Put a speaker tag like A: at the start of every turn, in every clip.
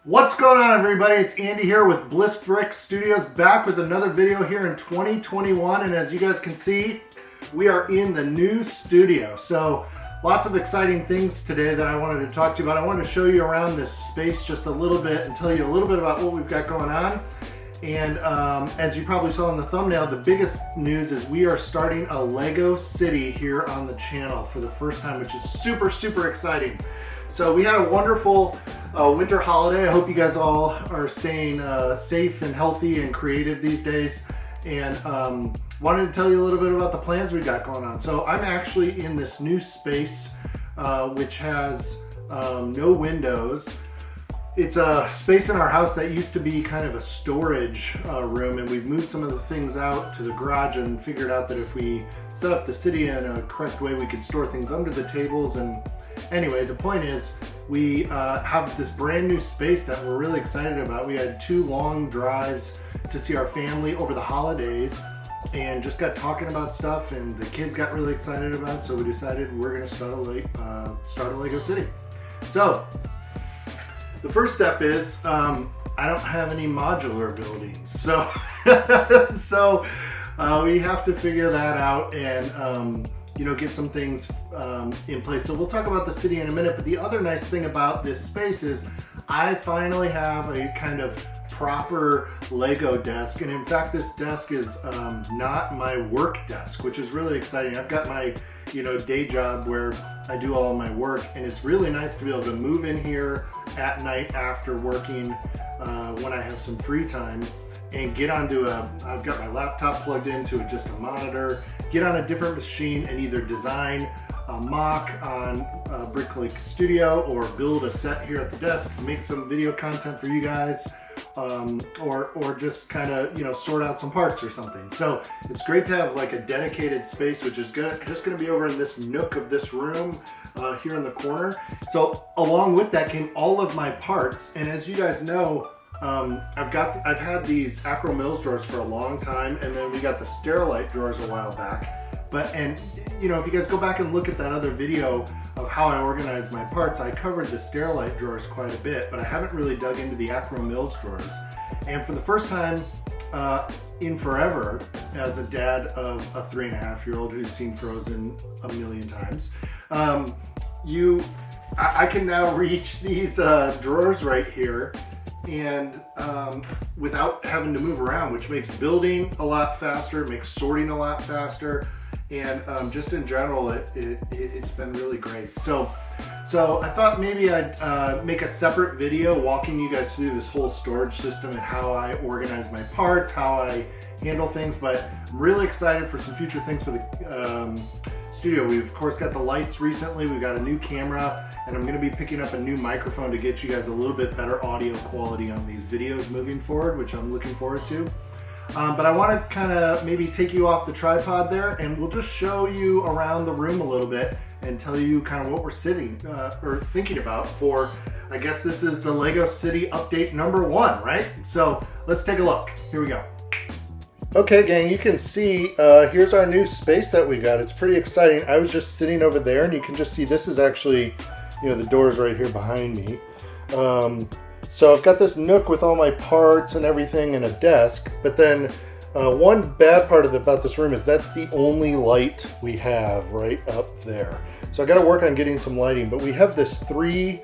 A: What's going on, everybody? It's Andy here with Bliss Brick Studios, back with another video here in 2021. And as you guys can see, we are in the new studio. So lots of exciting things today that I wanted to talk to you about. I wanted to show you around this space just a little bit and tell you a little bit about what we've got going on. And as you probably saw in the thumbnail, the biggest news is we are starting a Lego City here on the channel for the first time, which is super, super exciting. So we had a wonderful winter holiday. I hope you guys all are staying safe and healthy and creative these days. And wanted to tell you a little bit about the plans we got going on. So I'm actually in this new space, which has no windows. It's a space in our house that used to be kind of a storage room, and we've moved some of the things out to the garage and figured out that if we set up the city in a correct way, we could store things under the tables. And anyway, the point is we have this brand new space that we're really excited about. We had 2 long drives to see our family over the holidays and just got talking about stuff, and the kids got really excited about it, so we decided we're going to start a Lego City. So the first step is I don't have any modular buildings, so we have to figure that out and get some things in place. So we'll talk about the city in a minute, but the other nice thing about this space is I finally have a kind of proper Lego desk, and in fact this desk is not my work desk, which is really exciting. I've got my day job where I do all of my work, and it's really nice to be able to move in here at night after working when I have some free time and get onto I've got my laptop plugged into just a monitor, get on a different machine and either design a mock on Brick Studio or build a set here at the desk, make some video content for you guys, or just kind of sort out some parts or something. So it's great to have like a dedicated space, which is just going to be over in this nook of this room here in the corner. So along with that came all of my parts, and as you guys know, I've had these Acro Mills drawers for a long time, and then we got the Sterilite drawers a while back. If you guys go back and look at that other video of how I organized my parts, I covered the Sterilite drawers quite a bit, but I haven't really dug into the Acro Mills drawers. And for the first time in forever, as a dad of a 3.5-year-old who's seen Frozen a million times, I can now reach these drawers right here and without having to move around, which makes building a lot faster, makes sorting a lot faster, and just in general it's been really great. So I thought maybe I'd make a separate video walking you guys through this whole storage system and how I organize my parts, how I handle things. But I'm really excited for some future things for the studio. We've of course got the lights recently, we've got a new camera, and I'm going to be picking up a new microphone to get you guys a little bit better audio quality on these videos moving forward, which I'm looking forward to. But I want to kind of maybe take you off the tripod there, and we'll just show you around the room a little bit and tell you kind of what we're thinking about for, I guess this is the Lego City update number 1, right? So let's take a look. Here we go. Okay, gang, you can see here's our new space that we got. It's pretty exciting. I was just sitting over there, and you can just see this is actually, the doors right here behind me. So I've got this nook with all my parts and everything and a desk, but then one bad part about this room is that's the only light we have right up there. So I got to work on getting some lighting, but we have this 3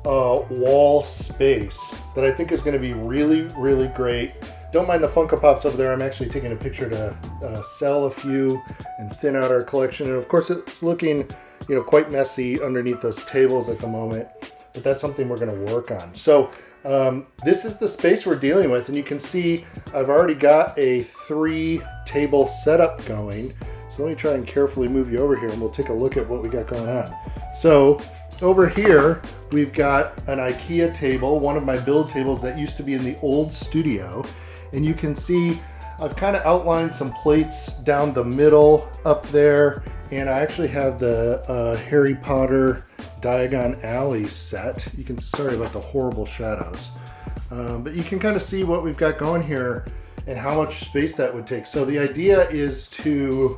A: wall space that I think is going to be really, really great. Don't mind the Funko Pops over there. I'm actually taking a picture to sell a few and thin out our collection. And of course it's looking, quite messy underneath those tables at the moment, but that's something we're going to work on. So this is the space we're dealing with, and you can see I've already got a 3 table setup going. So let me try and carefully move you over here, and we'll take a look at what we got going on. So over here we've got an IKEA table, one of my build tables that used to be in the old studio, and you can see I've kind of outlined some plates down the middle up there, and I actually have the Harry Potter Diagon Alley set. You can, sorry about the horrible shadows, but you can kind of see what we've got going here and how much space that would take. So the idea is to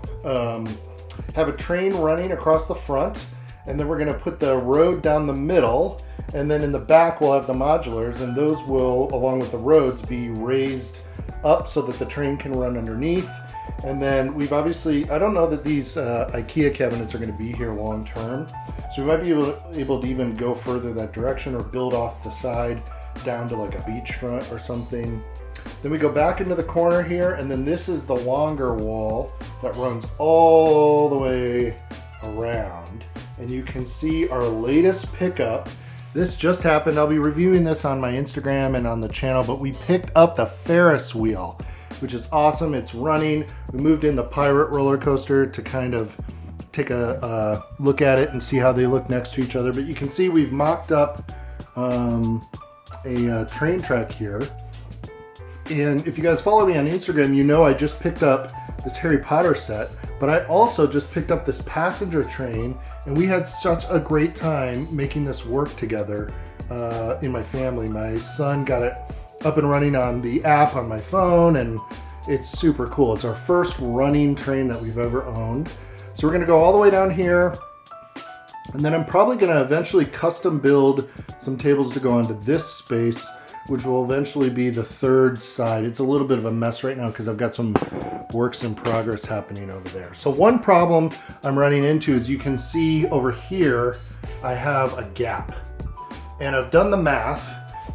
A: have a train running across the front, and then we're gonna put the road down the middle, and then in the back we'll have the modulars, and those will, along with the roads, be raised up so that the train can run underneath. And then we've obviously, I don't know that these IKEA cabinets are gonna be here long term, so we might be able to even go further that direction or build off the side down to like a beachfront or something. Then we go back into the corner here, and then this is the longer wall that runs all the way around. And you can see our latest pickup. This just happened. I'll be reviewing this on my Instagram and on the channel, but we picked up the Ferris wheel, which is awesome. It's running. We moved in the Pirate roller coaster to kind of take a look at it and see how they look next to each other. But you can see we've mocked up a train track here. And if you guys follow me on Instagram, you know I just picked up this Harry Potter set, but I also just picked up this passenger train, and we had such a great time making this work together in my family. My son got it up and running on the app on my phone, and it's super cool. It's our first running train that we've ever owned. So we're gonna go all the way down here, and then I'm probably gonna eventually custom build some tables to go onto this space, which will eventually be the third side. It's a little bit of a mess right now because I've got some works in progress happening over there. So one problem I'm running into is you can see over here, I have a gap. And I've done the math,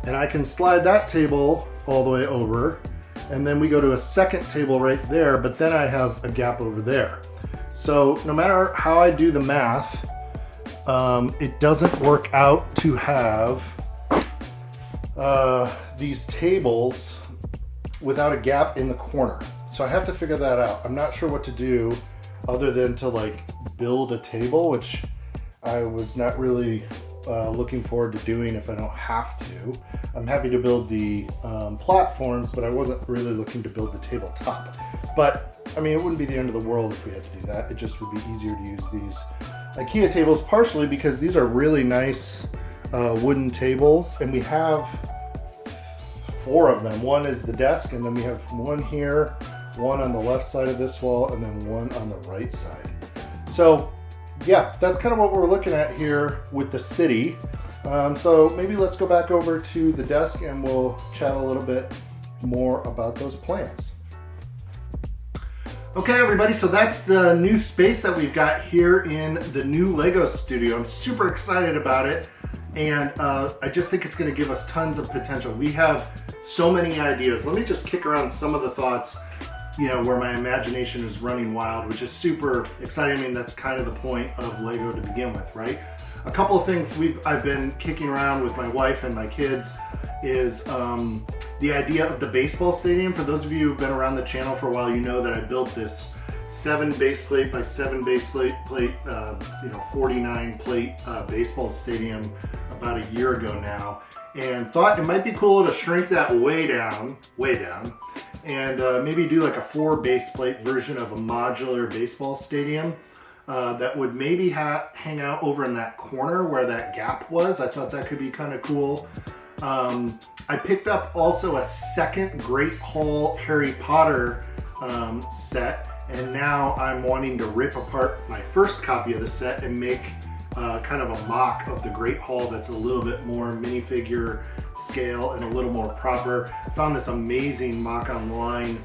A: and I can slide that table all the way over, and then we go to a second table right there, but then I have a gap over there. So no matter how I do the math, it doesn't work out to have these tables without a gap in the corner. So I have to figure that out. I'm not sure what to do other than to like build a table, which I was not really looking forward to doing if I don't have to. I'm happy to build the platforms, but I wasn't really looking to build the tabletop. But I mean, it wouldn't be the end of the world if we had to do that. It just would be easier to use these IKEA tables, partially because these are really nice wooden tables, and we have 4 of them. One is the desk, and then we have one here, one on the left side of this wall, and then one on the right side. So yeah, that's kind of what we're looking at here with the city. So maybe let's go back over to the desk and we'll chat a little bit more about those plans. Okay everybody, so that's the new space that we've got here in the new Lego studio. I'm super excited about it, and I just think it's going to give us tons of potential. We have so many ideas. Let me just kick around some of the thoughts, you know, where my imagination is running wild, which is super exciting. I mean, that's kind of the point of Lego to begin with, right? A couple of things I've been kicking around with my wife and my kids is the idea of the baseball stadium. For those of you who've been around the channel for a while, you know that I built this 7 base plate by 7 base plate, 49 plate baseball stadium about a year ago now, and thought it might be cool to shrink that way down, and maybe do like a 4 base plate version of a modular baseball stadium that would maybe hang out over in that corner where that gap was. I thought that could be kind of cool. I picked up also a second Great Hall Harry Potter set, and now I'm wanting to rip apart my first copy of the set and make kind of a mock of the Great Hall that's a little bit more minifigure scale and a little more proper. I found this amazing mock online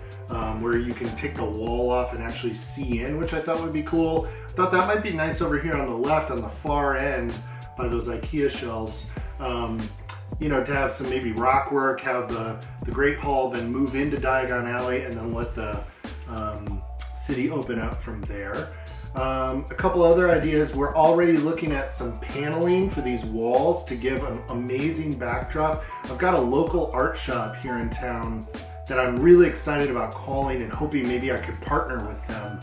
A: where you can take the wall off and actually see in, which I thought would be cool. I thought that might be nice over here on the left, on the far end by those IKEA shelves. You know, to have some maybe rock work, have the Great Hall, then move into Diagon Alley, and then let the city open up from there. A couple other ideas. We're already looking at some paneling for these walls to give an amazing backdrop. I've got a local art shop here in town that I'm really excited about calling and hoping maybe I could partner with them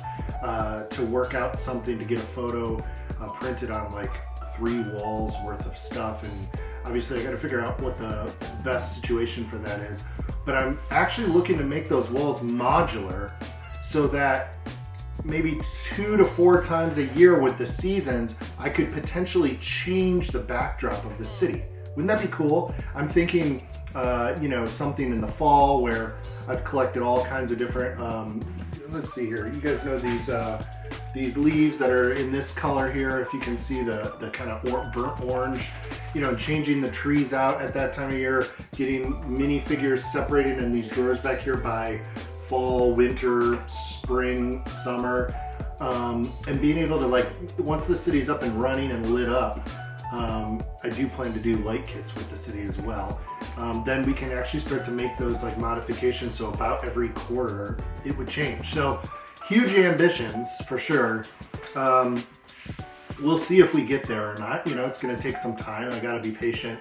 A: to work out something to get a photo printed on like 3 walls worth of stuff. And obviously I got to figure out what the best situation for that is. But I'm actually looking to make those walls modular so that maybe 2 to 4 times a year with the seasons, I could potentially change the backdrop of the city. Wouldn't that be cool? I'm thinking, you know, something in the fall where I've collected all kinds of different, let's see here. You guys know these these leaves that are in this color here, if you can see the kind of burnt orange, you know, changing the trees out at that time of year, getting minifigures separated in these drawers back here by fall, winter, spring, summer, and being able to, like, once the city's up and running and lit up, I do plan to do light kits with the city as well. Then we can actually start to make those like modifications, so about every quarter it would change. So huge ambitions for sure. We'll see if we get there or not. You know, it's going to take some time. I got to be patient.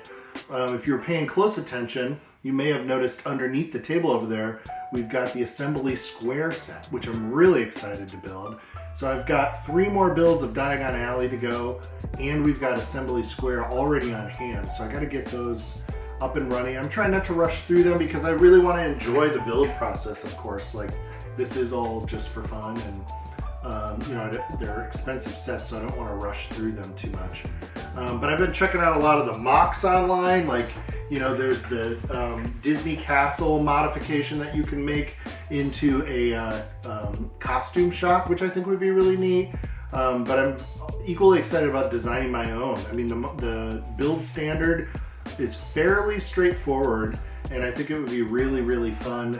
A: If you're paying close attention, you may have noticed underneath the table over there, we've got the assembly square set, which I'm really excited to build. So I've got 3 more builds of Diagon Alley to go, and we've got assembly square already on hand. So I got to get those up and running. I'm trying not to rush through them because I really want to enjoy the build process, of course. Like, this is all just for fun, and you know, they're expensive sets, so I don't want to rush through them too much. But I've been checking out a lot of the mocks online. Like, you know, there's the Disney Castle modification that you can make into a costume shop, which I think would be really neat. But I'm equally excited about designing my own. I mean, the build standard is fairly straightforward, and I think it would be really, really fun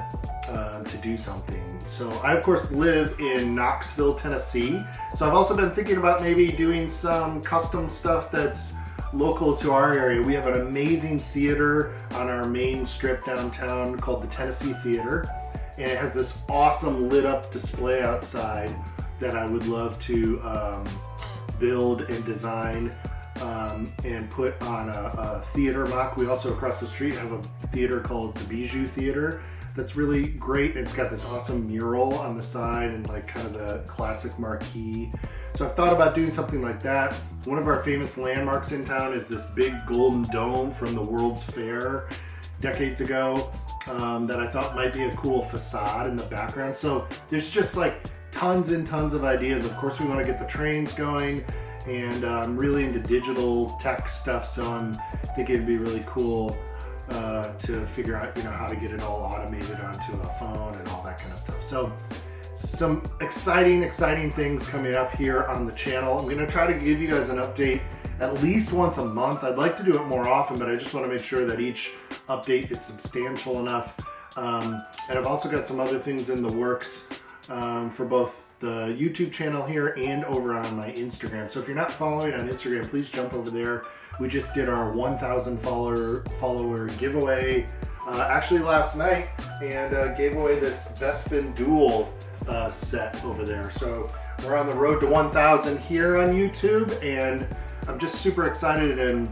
A: to do something. So I, of course, live in Knoxville, Tennessee. So I've also been thinking about maybe doing some custom stuff that's local to our area. We have an amazing theater on our main strip downtown called the Tennessee Theater, and it has this awesome lit up display outside that I would love to build and design and put on a theater mock. We also, across the street, have a theater called the Bijou Theater that's really great. It's got this awesome mural on the side and like kind of the classic marquee. So I've thought about doing something like that. One of our famous landmarks in town is this big golden dome from the World's Fair decades ago that I thought might be a cool facade in the background. So there's just like tons and tons of ideas. Of course, we want to get the trains going, and I'm really into digital tech stuff, so I'm thinking it'd be really cool to figure out, you know, how to get it all automated onto a phone and all that kind of stuff. So some exciting things coming up here on the channel. I'm going to try to give you guys an update at least once a month. I'd like to do it more often, but I just want to make sure that each update is substantial enough. And I've also got some other things in the works for both the YouTube channel here and over on my Instagram. So if you're not following on Instagram, please jump over there. We just did our 1,000 follower giveaway actually last night, and gave away this Bespin Duel set over there. So we're on the road to 1,000 here on YouTube, and I'm just super excited, and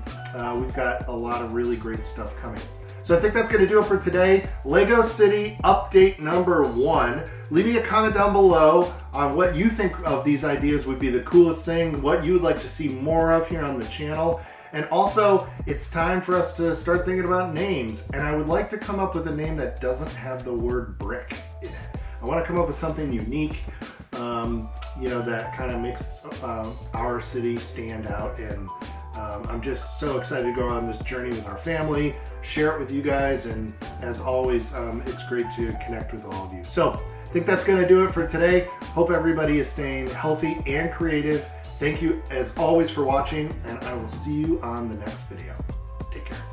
A: we've got a lot of really great stuff coming. So I think that's going to do it for today. Lego City update number 1. Leave me a comment down below on what you think of these ideas would be the coolest thing, what you would like to see more of here on the channel. And also, it's time for us to start thinking about names. And I would like to come up with a name that doesn't have the word brick in it. I want to come up with something unique, you know, that kind of makes our city stand out. And I'm just so excited to go on this journey with our family, share it with you guys, and as always, it's great to connect with all of you. So I think that's going to do it for today. Hope everybody is staying healthy and creative. Thank you as always for watching, and I will see you on the next video. Take care.